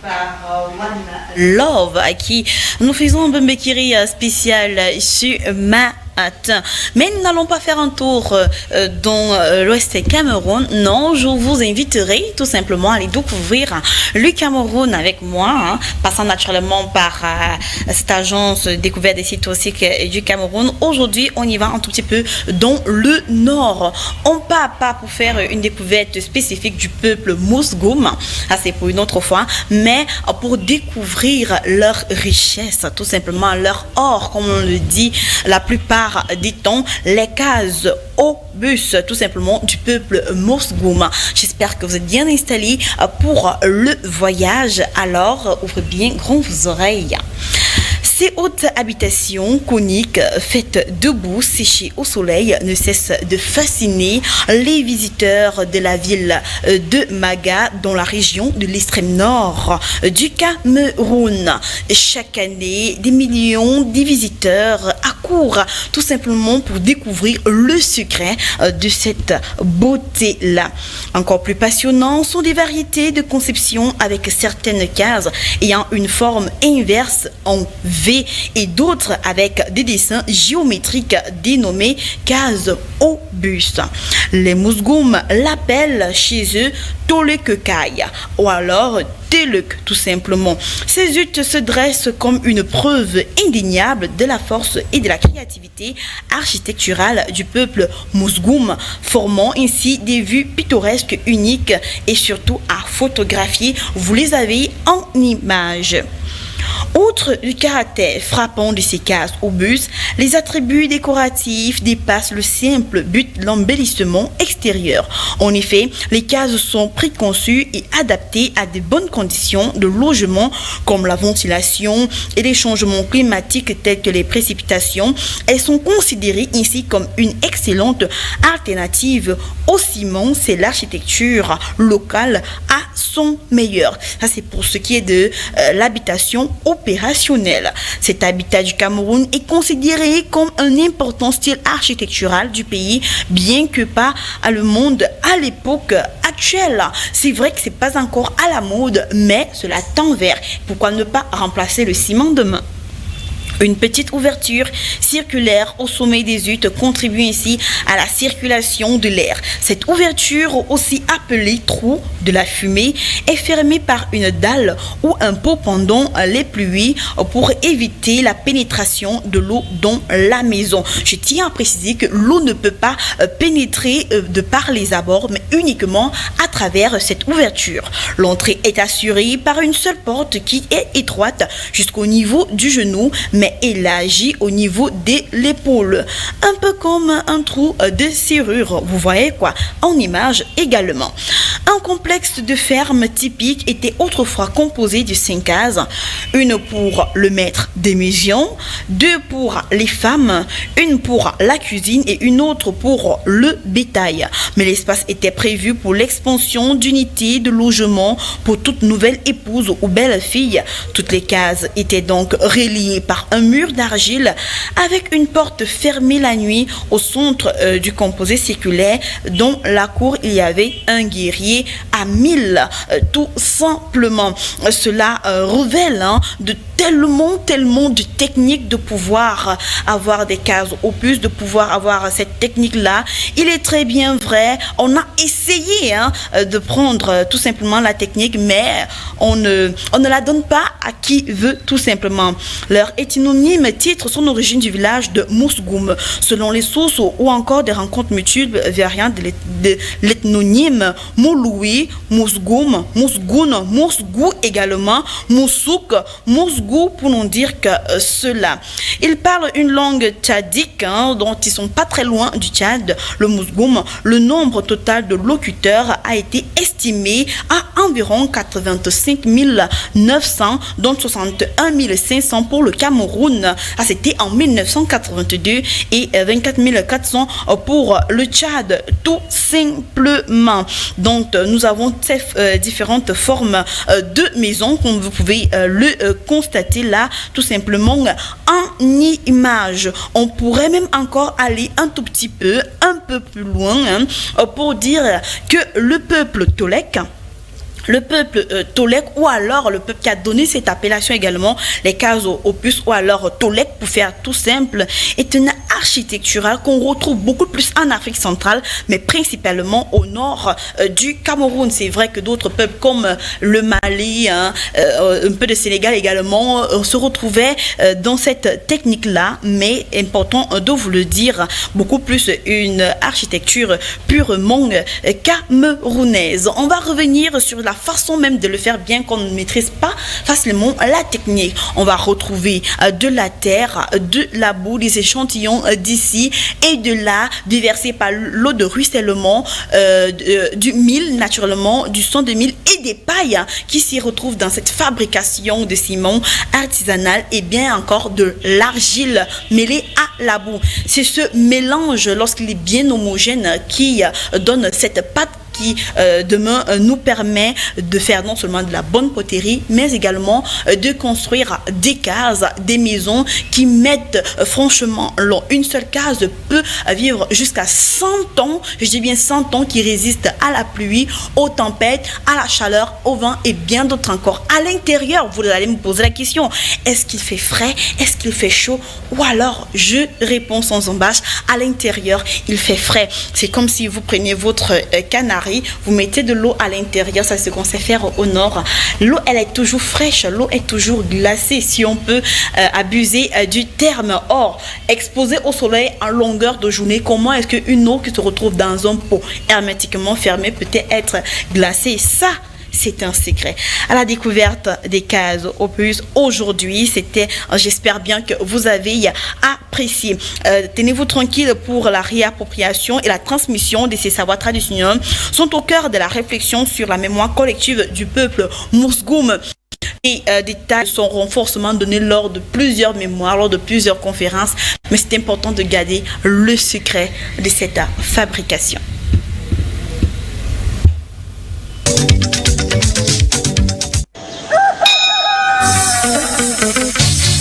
par One Love, à qui nous faisons un Bembekiri spécial sur ma. Mais nous n'allons pas faire un tour dans l'Ouest Cameroun. Non, je vous inviterai tout simplement à aller découvrir le Cameroun avec moi, passant naturellement par cette agence découverte des sites touristiques du Cameroun. Aujourd'hui, on y va un tout petit peu dans le nord. On part pas pour faire une découverte spécifique du peuple Mousgoum, c'est pour une autre fois, mais pour découvrir leur richesse, tout simplement leur or, comme on le dit la plupart dit-on, les cases au bus tout simplement du peuple Mousgoum. J'espère que vous êtes bien installés pour le voyage, alors ouvrez bien grand vos oreilles. Ces hautes habitations coniques faites debout, séchées au soleil, ne cessent de fasciner les visiteurs de la ville de Maga, dans la région de l'extrême nord du Cameroun. Chaque année, des millions de visiteurs accourent tout simplement pour découvrir le secret de cette beauté-là. Encore plus passionnant sont des variétés de conception avec certaines cases ayant une forme inverse en V et d'autres avec des dessins géométriques dénommés cases au buste. Les Mousgoum l'appellent chez eux Tolekekai ou alors Teluk tout simplement. Ces huttes se dressent comme une preuve indéniable de la force et de la créativité architecturale du peuple Mousgoum, formant ainsi des vues pittoresques uniques et surtout à photographier. Vous les avez en images. Outre le caractère frappant de ces cases au bus, les attributs décoratifs dépassent le simple but de l'embellissement extérieur. En effet, les cases sont préconçues et adaptées à de bonnes conditions de logement comme la ventilation et les changements climatiques tels que les précipitations. Elles sont considérées ici comme une excellente alternative au ciment. C'est l'architecture locale à son meilleur. Ça, c'est pour ce qui est de l'habitation opérationnelle. Cet habitat du Cameroun est considéré comme un important style architectural du pays, bien que pas à le monde à l'époque actuelle. C'est vrai que c'est pas encore à la mode, mais cela tend vers. Pourquoi ne pas remplacer le ciment demain? Une petite ouverture circulaire au sommet des huttes contribue ainsi à la circulation de l'air. Cette ouverture, aussi appelée trou de la fumée, est fermée par une dalle ou un pot pendant les pluies pour éviter la pénétration de l'eau dans la maison. Je tiens à préciser que l'eau ne peut pas pénétrer de par les abords, mais uniquement à travers cette ouverture. L'entrée est assurée par une seule porte qui est étroite jusqu'au niveau du genou, mais élargie au niveau de l'épaule, un peu comme un trou de serrure, vous voyez quoi, en image également. Un complexe de ferme typique était autrefois composé de 5 cases, une pour le maître des maisons, 2 pour les femmes, une pour la cuisine et une autre pour le bétail. Mais l'espace était prévu pour l'expansion d'unités de logement pour toute nouvelle épouse ou belle-fille. Toutes les cases étaient donc reliées par un mur d'argile avec une porte fermée la nuit. Au centre du composé circulaire dont la cour, il y avait un guerrier à 1000 tout simplement. Cela révèle de tellement de techniques de pouvoir avoir des cases au plus, de pouvoir avoir cette technique-là. Il est très bien vrai, on a essayé de prendre tout simplement la technique, mais on ne la donne pas à qui veut tout simplement. Leur étymonyme titre son origine du village de Mousgoum. Selon les sources ou encore des rencontres multiples variantes de l'ethnonyme Mouloui, Mousgoum, Mousgoun, Mousgou également, Moussouk, Mousgou pour nous dire que cela. Ils parlent une langue tchadique dont ils sont pas très loin du Tchad, le Mousgoum. Le nombre total de locuteurs a été estimé à environ 85 900, dont 61 500 pour le Cameroun. C'était en 1982 et 24 400 pour le Tchad, tout simplement. Donc, nous avons différentes formes de maisons, comme vous pouvez le constater là, tout simplement en image. On pourrait même encore aller un tout petit peu, un peu plus loin pour dire que le peuple Tolek le peuple Tolek ou alors le peuple qui a donné cette appellation également, les cases opus ou alors Tolek pour faire tout simple, est une architecturale qu'on retrouve beaucoup plus en Afrique centrale, mais principalement au nord du Cameroun. C'est vrai que d'autres peuples comme le Mali, un peu de Sénégal également, se retrouvaient dans cette technique-là, mais important de vous le dire, beaucoup plus une architecture purement camerounaise. On va revenir sur la façon même de le faire, bien qu'on ne maîtrise pas facilement la technique. On va retrouver de la terre, de la boue, des échantillons d'ici et de là, déversés par l'eau de ruissellement, du mil naturellement, du sang de mil et des pailles qui s'y retrouvent dans cette fabrication de ciment artisanal et bien encore de l'argile mêlée à la boue. C'est ce mélange, lorsqu'il est bien homogène, qui donne cette pâte qui demain nous permet de faire non seulement de la bonne poterie, mais également de construire des cases, des maisons qui mettent franchement long. Une seule case peut vivre jusqu'à 100 ans, je dis bien 100 ans, qui résiste à la pluie, aux tempêtes, à la chaleur, au vent et bien d'autres encore. À l'intérieur, vous allez me poser la question, est-ce qu'il fait frais? Est-ce qu'il fait chaud? Ou alors, je réponds sans embâche, à l'intérieur, il fait frais. C'est comme si vous preniez votre canari, vous mettez de l'eau à l'intérieur, ça c'est ce qu'on sait faire au nord. L'eau, elle est toujours fraîche, l'eau est toujours glacée, si on peut abuser du terme. Or, exposée au soleil en longueur de journée, comment est-ce qu'une eau qui se retrouve dans un pot hermétiquement fermé peut être glacée? Ça, c'est un secret. À la découverte des cases opus aujourd'hui, c'était, j'espère bien que vous avez apprécié. Tenez-vous tranquille, pour la réappropriation et la transmission de ces savoirs traditionnels sont au cœur de la réflexion sur la mémoire collective du peuple Mousgoum. Et des détails sont renforcément donnés lors de plusieurs mémoires, lors de plusieurs conférences, mais c'est important de garder le secret de cette fabrication.